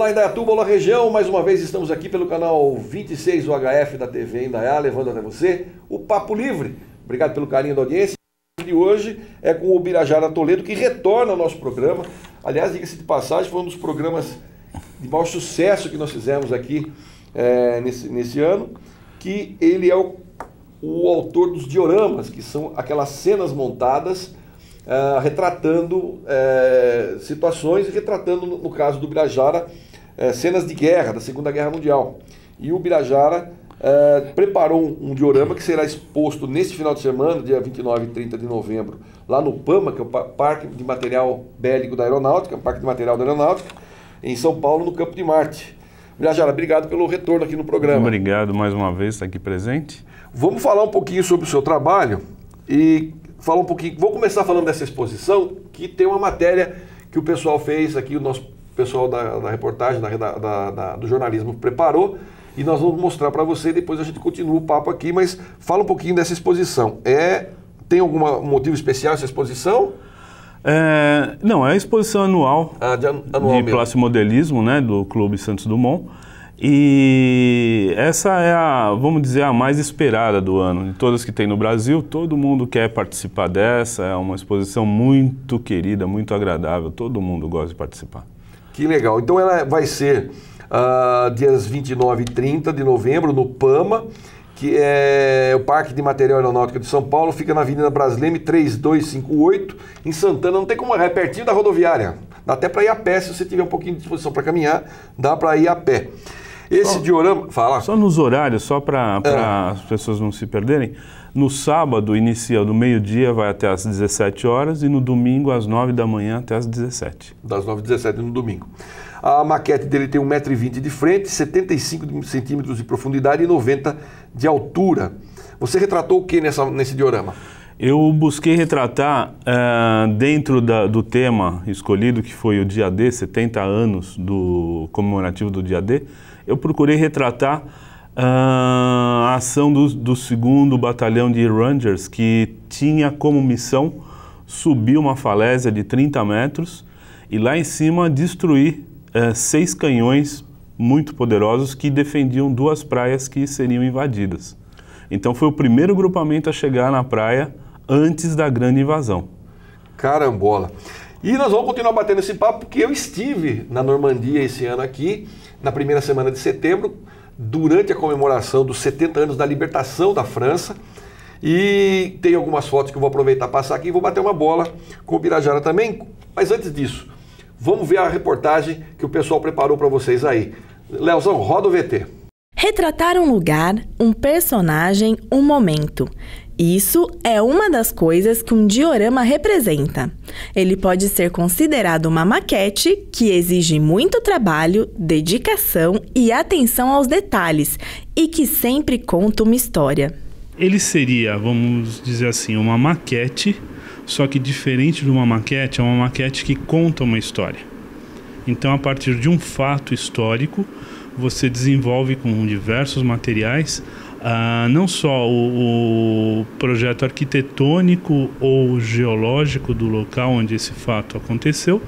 Olá Indaiatuba, olá região, mais uma vez estamos aqui pelo canal 26 UHF da TV Indaiá, levando até você o Papo Livre. Obrigado pelo carinho da audiência. De hoje é com o Birajara Toledo, que retorna ao nosso programa. Aliás, diga-se de passagem, foi um dos programas de maior sucesso que nós fizemos aqui nesse ano, que ele é o autor dos dioramas, que são aquelas cenas montadas retratando situações e retratando, no caso do Birajara, cenas de guerra, da Segunda Guerra Mundial. E o Birajara preparou um diorama que será exposto neste final de semana, dia 29 e 30 de novembro, lá no PAMA, que é o Parque de Material Bélico da Aeronáutica, Parque de Material da Aeronáutica, em São Paulo, no Campo de Marte. Birajara, obrigado pelo retorno aqui no programa. Obrigado mais uma vez por estar aqui presente. Vamos falar um pouquinho sobre o seu trabalho e falar um pouquinho. Vou começar falando dessa exposição, que tem uma matéria que o pessoal fez aqui, o nosso pessoal da reportagem, do jornalismo preparou, e nós vamos mostrar para você, depois a gente continua o papo aqui, mas fala um pouquinho dessa exposição. Tem algum motivo especial essa exposição? Não, é a exposição anual, de plastimodelismo, né, do Clube Santos Dumont. E essa é vamos dizer, a mais esperada do ano. De todas que tem no Brasil, todo mundo quer participar dessa. É uma exposição muito querida, muito agradável. Todo mundo gosta de participar. Que legal. Então ela vai ser dias 29 e 30 de novembro no PAMA, que é o Parque de Material Aeronáutica de São Paulo, fica na Avenida Brasleme 3258, em Santana. Não tem como errar, é pertinho da rodoviária. Dá até para ir a pé, se você tiver um pouquinho de disposição para caminhar, dá para ir a pé. Esse diorama... Fala. Só nos horários, só para as pessoas não se perderem. No sábado, inicia do meio-dia, vai até às 17 horas, e no domingo, às 9 da manhã, até às 17. Das 9 às 17 no domingo. A maquete dele tem 1,20 m de frente, 75 centímetros de profundidade e 90 de altura. Você retratou o que nesse diorama? Eu busquei retratar, dentro do tema escolhido, que foi o Dia D, 70 anos do comemorativo do Dia D, eu procurei retratar a ação do 2º Batalhão de Rangers, que tinha como missão subir uma falésia de 30 metros e lá em cima destruir 6 canhões muito poderosos que defendiam 2 praias que seriam invadidas. Então foi o primeiro grupamento a chegar na praia antes da grande invasão. Carambola! E nós vamos continuar batendo esse papo, porque eu estive na Normandia esse ano aqui, na primeira semana de setembro, durante a comemoração dos 70 anos da libertação da França, e tem algumas fotos que eu vou aproveitar e passar aqui e vou bater uma bola com o Birajara também. Mas antes disso, vamos ver a reportagem que o pessoal preparou para vocês aí. Leozão, roda o VT. Retratar um lugar, um personagem, um momento. Isso é uma das coisas que um diorama representa. Ele pode ser considerado uma maquete que exige muito trabalho, dedicação e atenção aos detalhes e que sempre conta uma história. Ele seria, vamos dizer assim, uma maquete, só que diferente de uma maquete, é uma maquete que conta uma história. Então, a partir de um fato histórico, você desenvolve com diversos materiais, não só o projeto arquitetônico ou geológico do local onde esse fato aconteceu,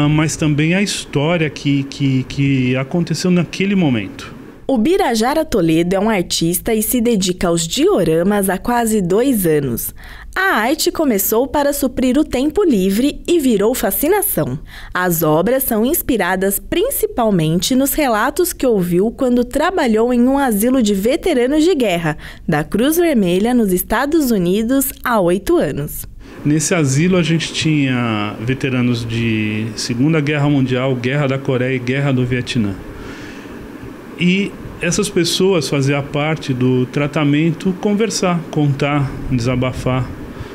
mas também a história que aconteceu naquele momento. O Birajara Toledo é um artista e se dedica aos dioramas há quase 2 anos. A arte começou para suprir o tempo livre e virou fascinação. As obras são inspiradas principalmente nos relatos que ouviu quando trabalhou em um asilo de veteranos de guerra da Cruz Vermelha nos Estados Unidos há 8 anos. Nesse asilo a gente tinha veteranos de Segunda Guerra Mundial, Guerra da Coreia e Guerra do Vietnã. E essas pessoas faziam parte do tratamento conversar, contar, desabafar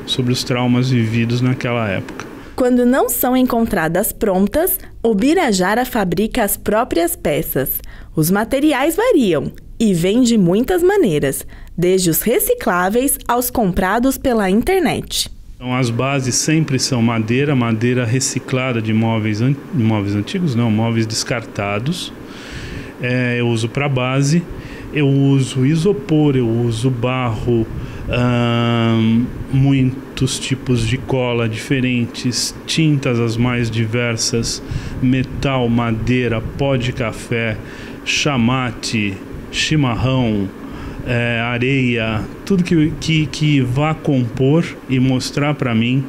sobre os traumas vividos naquela época. Quando não são encontradas prontas, o Birajara fabrica as próprias peças. Os materiais variam e vêm de muitas maneiras, desde os recicláveis aos comprados pela internet. Então, as bases sempre são madeira reciclada de móveis antigos, não, móveis descartados. Eu uso para base Eu uso isopor, eu uso barro, muitos tipos de cola diferentes, tintas as mais diversas, metal, madeira, pó de café, chamate, chimarrão, areia, tudo que vá compor e mostrar para mim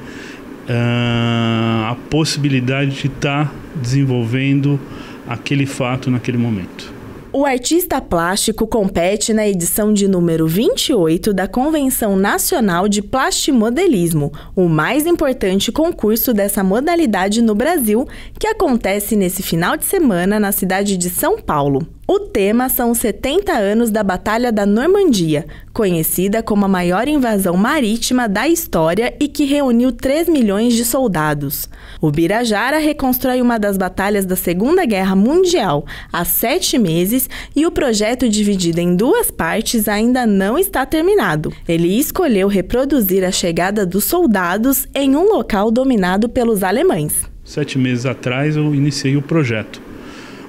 a possibilidade de estar desenvolvendo aquele fato naquele momento. O artista plástico compete na edição de número 28 da Convenção Nacional de Plastimodelismo, o mais importante concurso dessa modalidade no Brasil, que acontece nesse final de semana na cidade de São Paulo. O tema são os 70 anos da Batalha da Normandia, conhecida como a maior invasão marítima da história e que reuniu 3 milhões de soldados. O Birajara reconstrói uma das batalhas da Segunda Guerra Mundial há 7 meses e o projeto, dividido em 2 partes, ainda não está terminado. Ele escolheu reproduzir a chegada dos soldados em um local dominado pelos alemães. 7 meses atrás eu iniciei o projeto,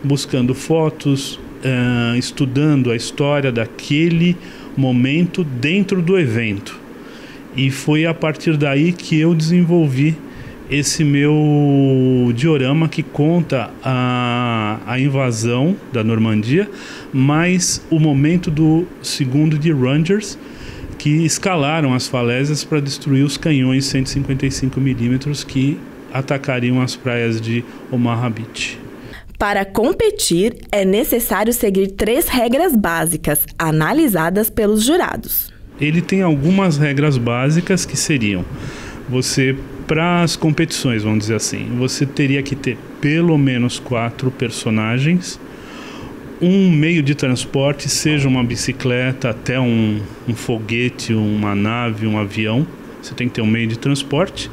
buscando fotos, estudando a história daquele momento dentro do evento. E foi a partir daí que eu desenvolvi esse meu diorama que conta a invasão da Normandia, mas o momento do segundo de Rangers, que escalaram as falésias para destruir os canhões 155mm que atacariam as praias de Omaha Beach. Para competir, é necessário seguir 3 regras básicas, analisadas pelos jurados. Ele tem algumas regras básicas que seriam: para as competições, vamos dizer assim, você teria que ter pelo menos 4 personagens, um meio de transporte, seja uma bicicleta, até um foguete, uma nave, um avião. Você tem que ter um meio de transporte,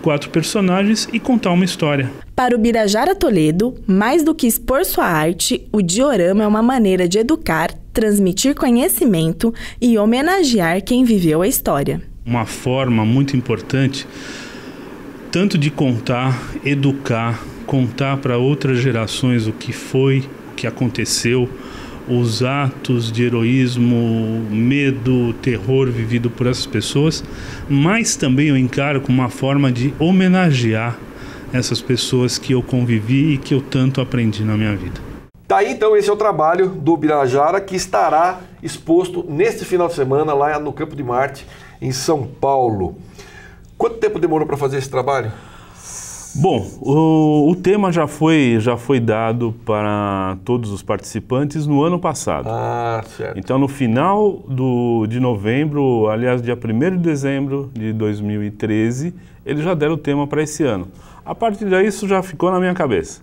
4 personagens e contar uma história. Para o Birajara Toledo, mais do que expor sua arte, o diorama é uma maneira de educar, transmitir conhecimento e homenagear quem viveu a história. Uma forma muito importante, tanto de contar, educar, contar para outras gerações o que foi, o que aconteceu, os atos de heroísmo, medo, terror vivido por essas pessoas, mas também eu encaro como uma forma de homenagear essas pessoas que eu convivi e que eu tanto aprendi na minha vida. Tá aí, então, esse é o trabalho do Birajara, que estará exposto neste final de semana lá no Campo de Marte, em São Paulo. Quanto tempo demorou para fazer esse trabalho? Bom, o tema já foi dado para todos os participantes no ano passado. Ah, certo. Então, no final de novembro, aliás, dia 1º de dezembro de 2013, eles já deram o tema para esse ano. A partir daí, isso já ficou na minha cabeça.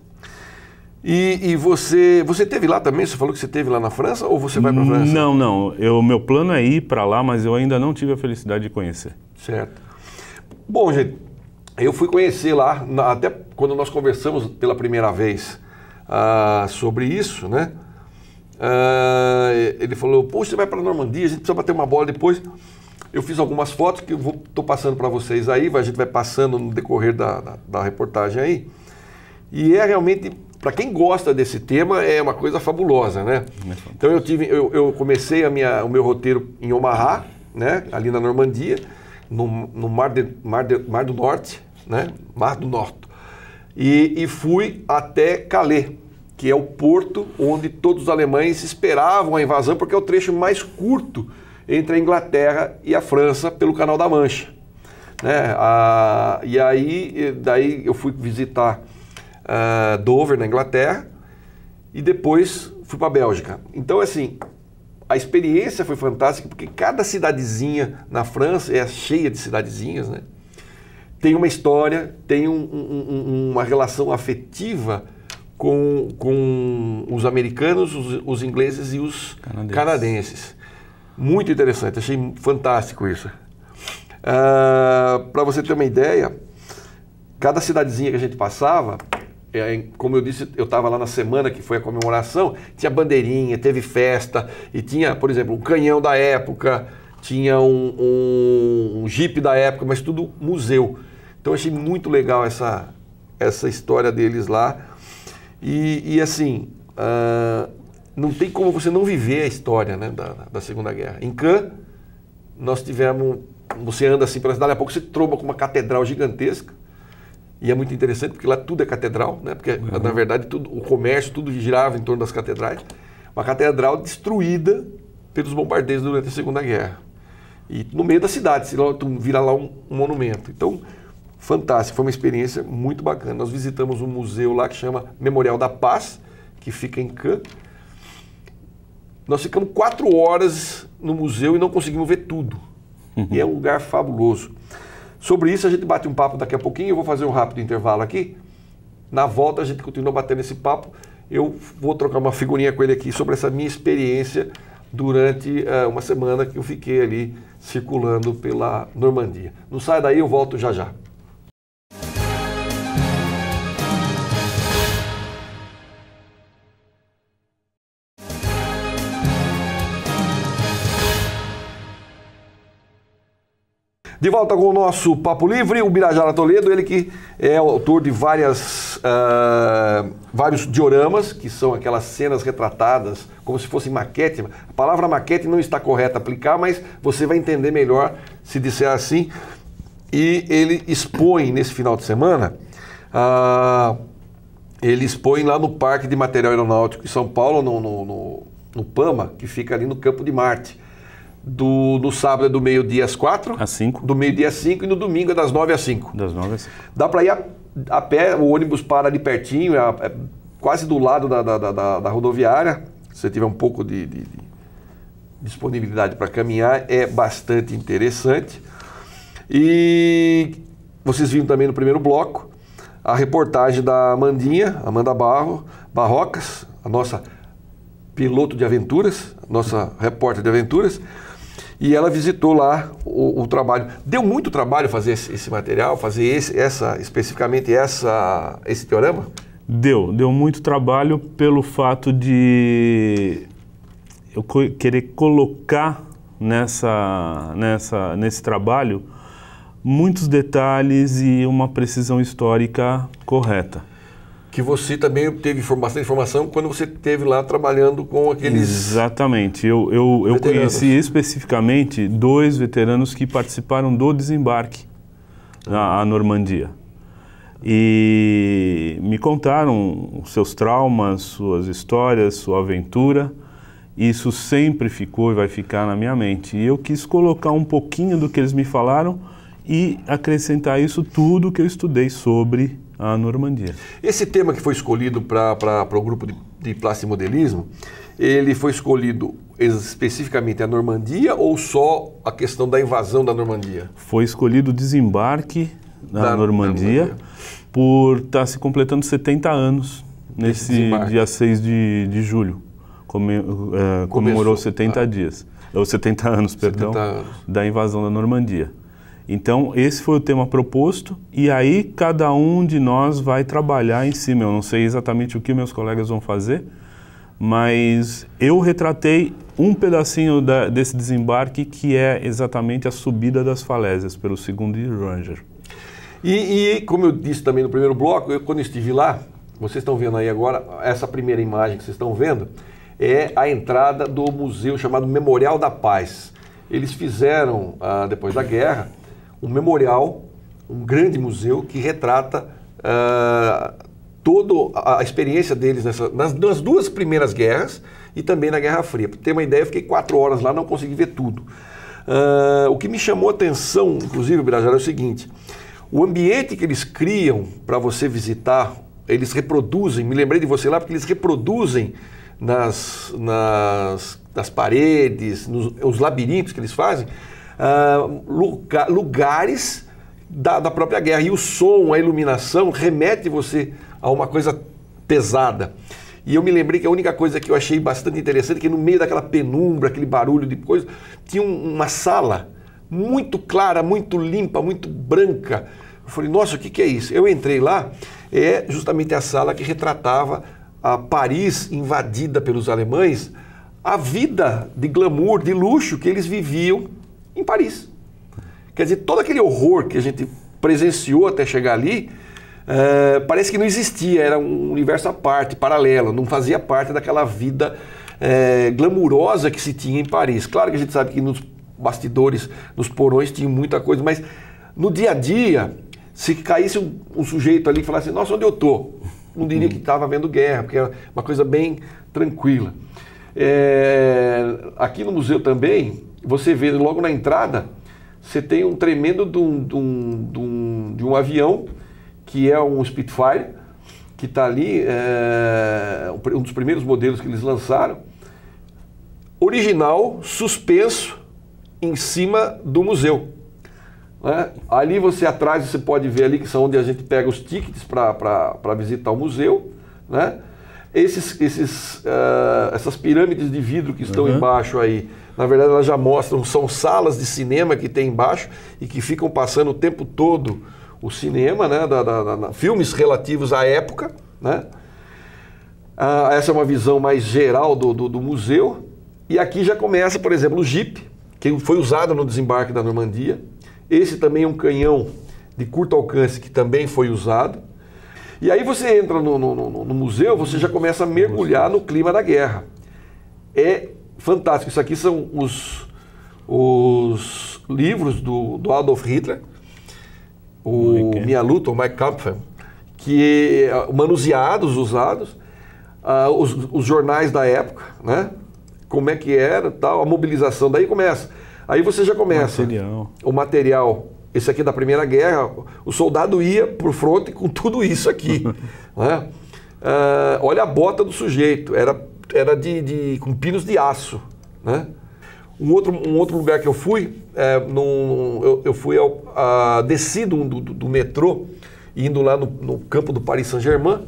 E você esteve lá também? Você falou que você esteve lá na França ou você vai para a França? Não. Meu plano é ir para lá, mas eu ainda não tive a felicidade de conhecer. Certo. Bom, gente, eu fui conhecer lá, até quando nós conversamos pela primeira vez sobre isso, né? Ele falou, pô, você vai para a Normandia, a gente precisa bater uma bola depois. Eu fiz algumas fotos que eu estou passando para vocês aí, a gente vai passando no decorrer da reportagem aí. E é realmente, para quem gosta desse tema, é uma coisa fabulosa, né? Então eu comecei o meu roteiro em Omaha, né? Ali na Normandia, no Mar do Norte, né? Mar do Norte. E fui até Calais, que é o porto onde todos os alemães esperavam a invasão, porque é o trecho mais curto entre a Inglaterra e a França pelo Canal da Mancha, né? E aí daí eu fui visitar Dover, na Inglaterra, e depois fui para a Bélgica. Então, assim, a experiência foi fantástica, porque cada cidadezinha na França é cheia de cidadezinhas, né? Tem uma história, tem uma relação afetiva com os americanos, os ingleses e os canadenses. Muito interessante, achei fantástico isso. Para você ter uma ideia, cada cidadezinha que a gente passava, como eu disse, eu estava lá na semana que foi a comemoração, tinha bandeirinha, teve festa, e tinha, por exemplo, um canhão da época, tinha um jipe da época, mas tudo museu. Então eu achei muito legal essa história deles lá. E assim, não tem como você não viver a história, né, da Segunda Guerra. Em Cannes, nós tivemos, você anda assim pela cidade, daqui a pouco você tromba com uma catedral gigantesca, e é muito interessante porque lá tudo é catedral, né, porque na verdade tudo, o comércio, tudo girava em torno das catedrais. Uma catedral destruída pelos bombardeios durante a Segunda Guerra. E no meio da cidade, tu vira lá um monumento. Então, fantástico, foi uma experiência muito bacana. Nós visitamos um museu lá que chama Memorial da Paz, que fica em Cannes. Nós ficamos 4 horas no museu e não conseguimos ver tudo. E é um lugar fabuloso. Sobre isso a gente bate um papo daqui a pouquinho, eu vou fazer um rápido intervalo aqui. Na volta a gente continua batendo esse papo. Eu vou trocar uma figurinha com ele aqui sobre essa minha experiência durante uma semana que eu fiquei ali circulando pela Normandia. Não sai daí, eu volto já já. De volta com o nosso Papo Livre, o Birajara Toledo, ele que é autor de vários dioramas, que são aquelas cenas retratadas como se fosse maquete. A palavra maquete não está correta a aplicar, mas você vai entender melhor se disser assim. E ele expõe nesse final de semana, ele expõe lá no Parque de Material Aeronáutico em São Paulo, no PAMA, que fica ali no Campo de Marte. No sábado é do meio-dia às 4. Às 5. Do meio-dia às 5 e no domingo é das 9 às 5. Das 9 às 5. Dá para ir a pé, o ônibus para ali pertinho, é quase do lado da rodoviária. Se você tiver um pouco de disponibilidade para caminhar, é bastante interessante. E vocês viram também no primeiro bloco a reportagem da Amanda Barrocas, a nossa piloto de aventuras, nossa repórter de aventuras. E ela visitou lá o trabalho. Deu muito trabalho fazer esse material, fazer especificamente esse diorama? Deu muito trabalho pelo fato de eu querer colocar nesse trabalho muitos detalhes e uma precisão histórica correta. Que você também teve bastante informação quando você esteve lá trabalhando com aqueles... Exatamente. Eu conheci especificamente 2 veteranos que participaram do desembarque à Normandia. E me contaram seus traumas, suas histórias, sua aventura. Isso sempre ficou e vai ficar na minha mente. E eu quis colocar um pouquinho do que eles me falaram e acrescentar isso tudo que eu estudei sobre a Normandia. Esse tema que foi escolhido para o grupo de plastimodelismo, ele foi escolhido especificamente a Normandia ou só a questão da invasão da Normandia? Foi escolhido o desembarque da Normandia por estar se completando 70 anos nesse dia 6 de julho. Comemorou 70 dias, ou 70 anos, perdão, 70 anos. Da invasão da Normandia. Então, esse foi o tema proposto e aí cada um de nós vai trabalhar em cima. Eu não sei exatamente o que meus colegas vão fazer, mas eu retratei um pedacinho desse desembarque que é exatamente a subida das falésias pelo 2º Ranger. E como eu disse também no primeiro bloco, quando eu estive lá, vocês estão vendo aí agora, essa primeira imagem que vocês estão vendo, é a entrada do museu chamado Memorial da Paz. Eles fizeram, depois da guerra, um memorial, um grande museu que retrata toda a experiência deles nas 2 primeiras guerras e também na Guerra Fria. Para ter uma ideia, eu fiquei 4 horas lá, não consegui ver tudo. O que me chamou a atenção, inclusive, Birajara, é o seguinte: o ambiente que eles criam para você visitar, eles reproduzem, me lembrei de você lá, porque eles reproduzem nas paredes, os labirintos que eles fazem, lugares da própria guerra. E o som, a iluminação remete você a uma coisa pesada. E eu me lembrei que a única coisa que eu achei bastante interessante é que no meio daquela penumbra, aquele barulho de coisa, tinha uma sala muito clara, muito limpa, muito branca. Eu falei, nossa, o que é isso? Eu entrei lá, é justamente a sala que retratava a Paris invadida pelos alemães, a vida de glamour, de luxo que eles viviam em Paris. Quer dizer, todo aquele horror que a gente presenciou até chegar ali, parece que não existia, era um universo à parte, paralelo, não fazia parte daquela vida glamurosa que se tinha em Paris. Claro que a gente sabe que nos bastidores, nos porões, tinha muita coisa, mas no dia a dia, se caísse um sujeito ali e falasse, nossa, onde eu tô? Não diria que estava vendo guerra, porque era uma coisa bem tranquila. Aqui no museu também, você vê logo na entrada, você tem um tremendo de um avião, que é um Spitfire, que está ali, um dos primeiros modelos que eles lançaram, original, suspenso, em cima do museu. Né? Ali você atrás, você pode ver ali, que são onde a gente pega os tickets para visitar o museu. Né? Essas pirâmides de vidro que estão embaixo aí, na verdade elas já mostram, são salas de cinema que tem embaixo e que ficam passando o tempo todo o cinema, né? Filmes relativos à época. Né? Essa é uma visão mais geral do museu. E aqui já começa, por exemplo, o Jeep, que foi usado no desembarque da Normandia. Esse também é um canhão de curto alcance que também foi usado. E aí você entra no museu, você já começa a mergulhar no clima da guerra. É fantástico. Isso aqui são os livros do Adolf Hitler, o Minha Luta, o Mein Kampf, que manuseados, usados, os jornais da época, né? Como é que era, tal, a mobilização, daí começa. Aí você já começa o material, esse aqui é da Primeira Guerra, o soldado ia por fronte com tudo isso aqui. Né? Olha a bota do sujeito, era com pinos de aço. Né? Um outro lugar que eu fui, eu fui desci do metrô, indo lá no campo do Paris Saint-Germain,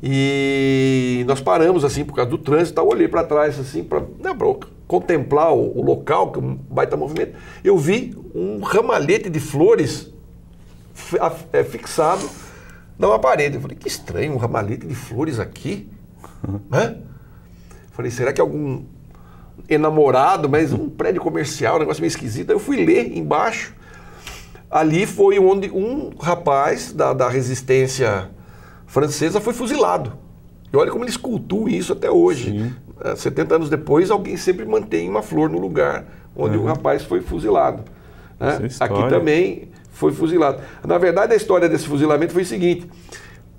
e nós paramos assim por causa do trânsito, eu olhei para trás assim para contemplar o local, que é um baita movimento. Eu vi um ramalhete de flores fixado numa parede. Eu falei, que estranho, um ramalhete de flores aqui. Né? Falei, será que é algum enamorado, mas um prédio comercial, um negócio meio esquisito. Aí eu fui ler embaixo. Ali foi onde um rapaz da resistência francesa foi fuzilado. E olha como eles cultuam isso até hoje. Sim. 70 anos depois, alguém sempre mantém uma flor no lugar onde o rapaz foi fuzilado. Né? Aqui também foi fuzilado. Na verdade, a história desse fuzilamento foi o seguinte.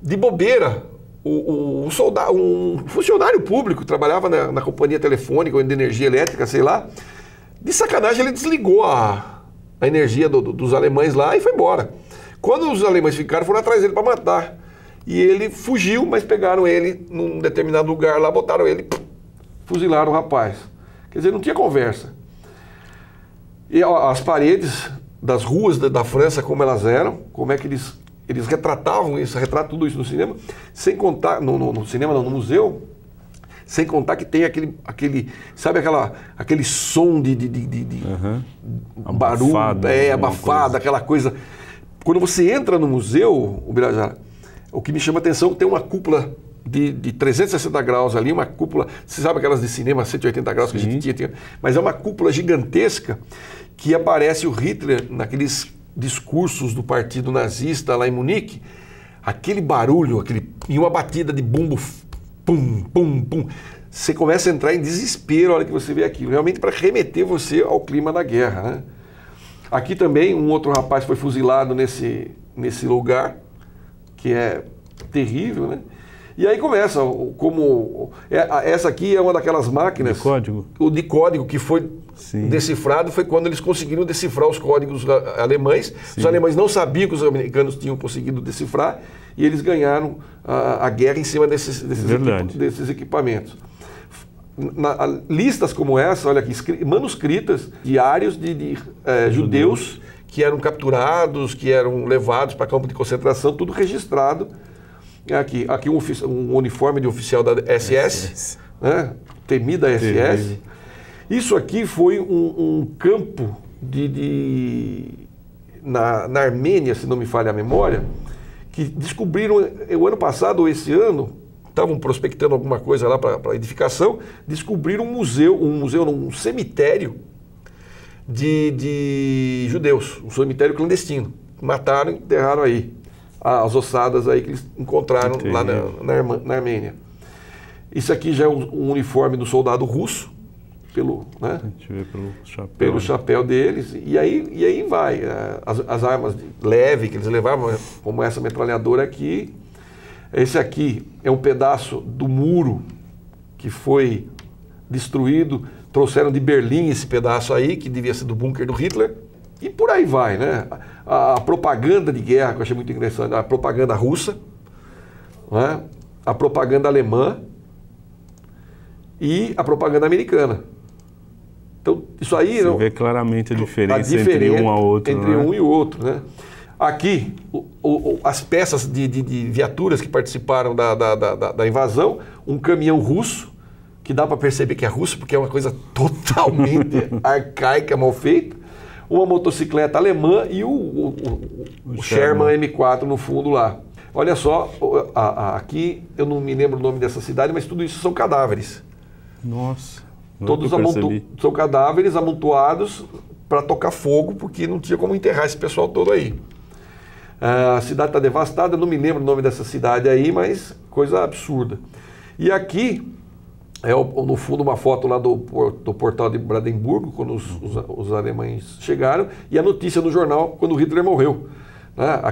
De bobeira, um funcionário público, trabalhava na companhia telefônica ou de energia elétrica, sei lá, de sacanagem ele desligou a energia dos alemães lá e foi embora. Quando os alemães ficaram, foram atrás dele para matar. E ele fugiu, mas pegaram ele num determinado lugar lá, botaram ele, fuzilaram o rapaz. Quer dizer, não tinha conversa. E as paredes das ruas da França, como elas eram, como é que eles retratavam isso, retratam tudo isso no cinema, sem contar, no cinema não, no museu, sem contar que tem aquele som de barulho, abafado, aquela coisa. Quando você entra no museu, o Birajara, o que me chama a atenção é que tem uma cúpula de 360 graus ali, uma cúpula, você sabe aquelas de cinema 180 graus que a gente tinha, mas é uma cúpula gigantesca que aparece o Hitler naqueles discursos do partido nazista lá em Munique, aquele barulho, e uma batida de bumbo, pum, pum, pum, você começa a entrar em desespero a hora que você vê aquilo, realmente para remeter você ao clima da guerra. Né? Aqui também um outro rapaz foi fuzilado nesse lugar, que é terrível, né? E aí começa, essa aqui é uma daquelas máquinas... De código? O de código que foi decifrado foi quando eles conseguiram decifrar os códigos alemães. Sim. Os alemães não sabiam que os americanos tinham conseguido decifrar e eles ganharam a guerra em cima desses equipamentos. Listas como essa, olha aqui, manuscritas, diários de judeus que eram capturados, que eram levados para campo de concentração, tudo registrado. Aqui um uniforme de oficial da SS, né? Temida SS. Isso aqui foi um campo na Armênia, se não me falha a memória, que descobriram, o ano passado ou esse ano, estavam prospectando alguma coisa lá para edificação, descobriram um cemitério de judeus, um cemitério clandestino. Mataram e enterraram aí as ossadas aí que eles encontraram lá na Armênia. Isso aqui já é um uniforme do soldado russo, né? A gente vê pelo chapéu. Pelo chapéu deles, e aí vai. As armas leves que eles levavam, como essa metralhadora aqui. Esse aqui é um pedaço do muro que foi destruído. Trouxeram de Berlim esse pedaço aí, que devia ser do bunker do Hitler. E por aí vai, né? A propaganda de guerra, que eu achei muito interessante, a propaganda russa, né? A propaganda alemã e a propaganda americana. Então, isso aí... Você vê claramente a diferença entre um ao outro. Entre um e o outro, né? Aqui, as peças de viaturas que participaram da invasão, um caminhão russo, que dá para perceber que é russo, porque é uma coisa totalmente arcaica, mal feita, uma motocicleta alemã e o Sherman M4 no fundo lá. Olha só, aqui eu não me lembro o nome dessa cidade, mas tudo isso são cadáveres. Nossa. Todos são cadáveres amontoados para tocar fogo, porque não tinha como enterrar esse pessoal todo aí. A cidade está devastada, não me lembro o nome dessa cidade aí, mas coisa absurda. E aqui é no fundo uma foto lá do portal de Brandemburgo, quando os alemães chegaram, e a notícia no jornal quando Hitler morreu. Né?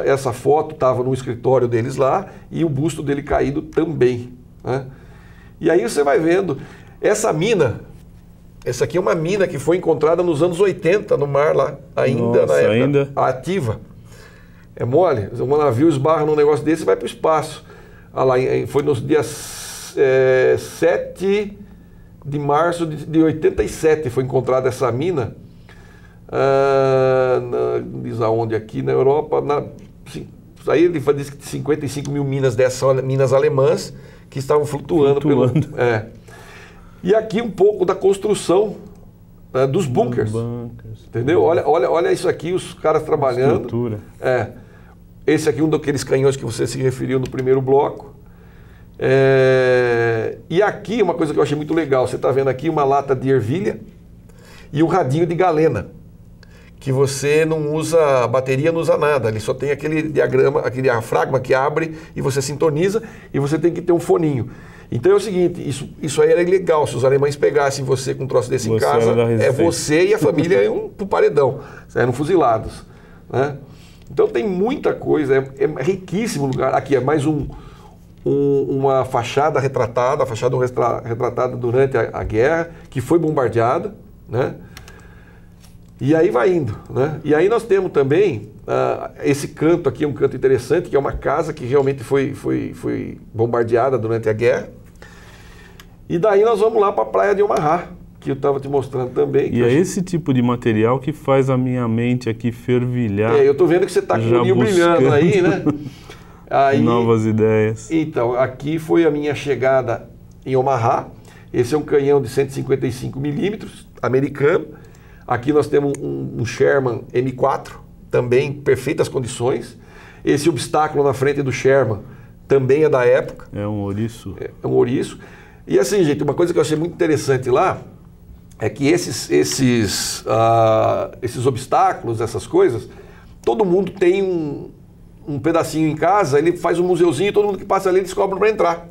Essa foto estava no escritório deles lá e o busto dele caído também. Né? E aí você vai vendo, essa aqui é uma mina que foi encontrada nos anos 80 no mar lá, ainda na época ativa. É mole, um navio esbarra num negócio desse e vai para o espaço. Lá, foi nos dias 7 de março de 87 foi encontrada essa mina. Diz aonde aqui na Europa. Aí ele diz que 55 mil minas dessas minas alemãs que estavam flutuando. E aqui um pouco da construção dos bunkers. Entendeu? Olha isso aqui, os caras trabalhando. Estrutura. Esse aqui é um daqueles canhões que você se referiu no primeiro bloco. E aqui uma coisa que eu achei muito legal. Você está vendo aqui uma lata de ervilha e um radinho de galena. Que você não usa, a bateria não usa nada. Ele só tem aquele diagrama, aquele diafragma que abre e você sintoniza e você tem que ter um foninho. Então é o seguinte, isso aí era ilegal. Se os alemães pegassem você com um troço desse em casa, você e a família iam pro paredão. Eram fuzilados. Né? Então tem muita coisa, é riquíssimo o lugar. Aqui é mais uma fachada retratada, retratada durante a guerra, que foi bombardeada, né? E aí vai indo, né? E aí nós temos também esse canto aqui, um canto interessante, que é uma casa que realmente foi bombardeada durante a guerra. E daí nós vamos lá para a praia de Omaha, que eu estava te mostrando também. E é esse tipo de material que faz a minha mente aqui fervilhar. Eu estou vendo que você está com o olhinho brilhando aí, né? Novas ideias. Então, aqui foi a minha chegada em Omaha. Esse é um canhão de 155 milímetros, americano. Aqui nós temos um Sherman M4, também em perfeitas condições. Esse obstáculo na frente do Sherman também é da época. É um ouriço. É um ouriço. E assim, gente, uma coisa que eu achei muito interessante lá é que esses obstáculos, essas coisas, todo mundo tem um pedacinho em casa, ele faz um museuzinho e todo mundo que passa ali eles cobram para entrar.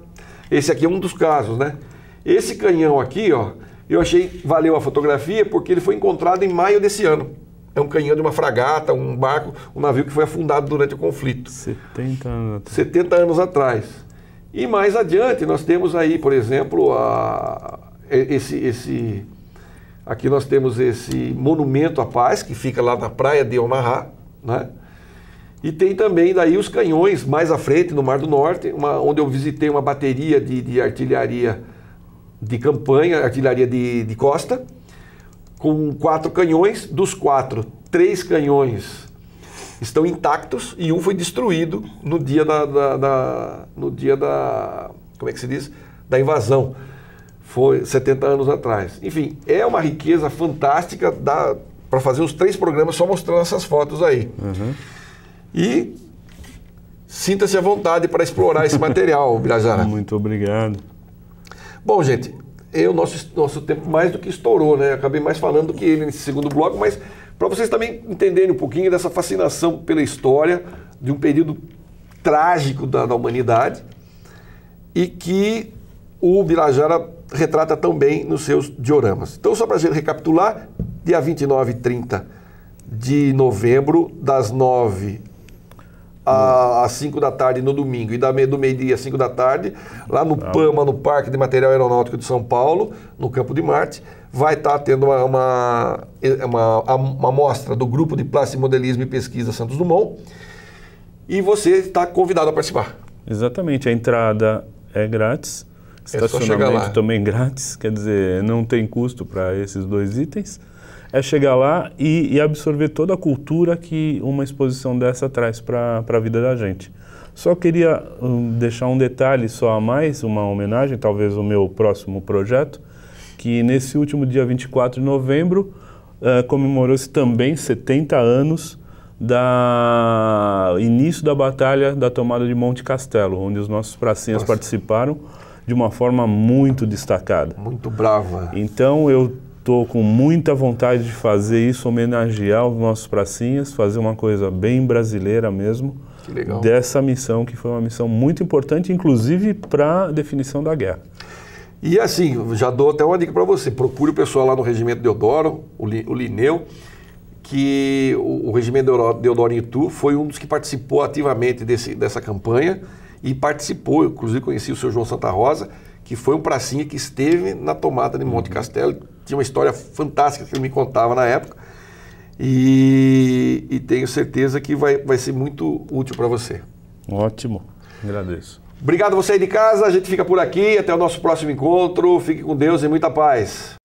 Esse aqui é um dos casos, né? Esse canhão aqui, ó, eu achei, valeu a fotografia porque ele foi encontrado em maio desse ano. É um canhão de uma fragata, um barco, um navio que foi afundado durante o conflito. 70 anos atrás. 70 anos atrás. E mais adiante nós temos aí, por exemplo, aqui nós temos esse monumento à paz, que fica lá na praia de Omaha, né? E tem também daí os canhões mais à frente, no Mar do Norte, onde eu visitei uma bateria de artilharia de campanha, artilharia de costa, com 4 canhões. Dos 4, 3 canhões estão intactos e um foi destruído no dia como é que se diz? Da invasão. Foi 70 anos atrás. Enfim, é uma riqueza fantástica para fazer os 3 programas só mostrando essas fotos aí. Uhum. E sinta-se à vontade para explorar esse material, Birajara. Muito obrigado. Bom, gente, nosso tempo mais do que estourou, né? Acabei mais falando do que ele nesse segundo bloco, mas para vocês também entenderem um pouquinho dessa fascinação pela história de um período trágico da humanidade e que o Birajara retrata também nos seus dioramas. Então, só para a gente recapitular, dia 29 e 30 de novembro, das 9 às 5 da tarde no domingo e do meio-dia às 5 da tarde, lá no PAMA, no Parque de Material Aeronáutico de São Paulo, no Campo de Marte, vai estar tendo uma mostra do Grupo de Plástico, Modelismo e Pesquisa Santos Dumont, e você está convidado a participar. Exatamente, a entrada é grátis, estacionamento também grátis, quer dizer, não tem custo para esses dois itens. É chegar lá e absorver toda a cultura que uma exposição dessa traz para a vida da gente. Só queria deixar um detalhe só a mais, uma homenagem, talvez o meu próximo projeto, que nesse último dia 24 de novembro comemorou-se também 70 anos do início da batalha da tomada de Monte Castelo, onde os nossos pracinhas participaram de uma forma muito destacada. Muito brava. Então eu estou com muita vontade de fazer isso, homenagear os nossos pracinhas, fazer uma coisa bem brasileira mesmo, que legal, dessa missão, que foi uma missão muito importante, inclusive para a definição da guerra. E assim, já dou até uma dica para você, procure o pessoal lá no Regimento Deodoro, o Lineu, que o Regimento Deodoro em Itu foi um dos que participou ativamente dessa campanha e participou, inclusive conheci o seu João Santa Rosa, que foi um pracinha que esteve na tomada de Monte Castelo, tinha uma história fantástica que ele me contava na época, e tenho certeza que vai ser muito útil para você. Ótimo, agradeço. Obrigado você aí de casa, a gente fica por aqui, até o nosso próximo encontro, fique com Deus e muita paz.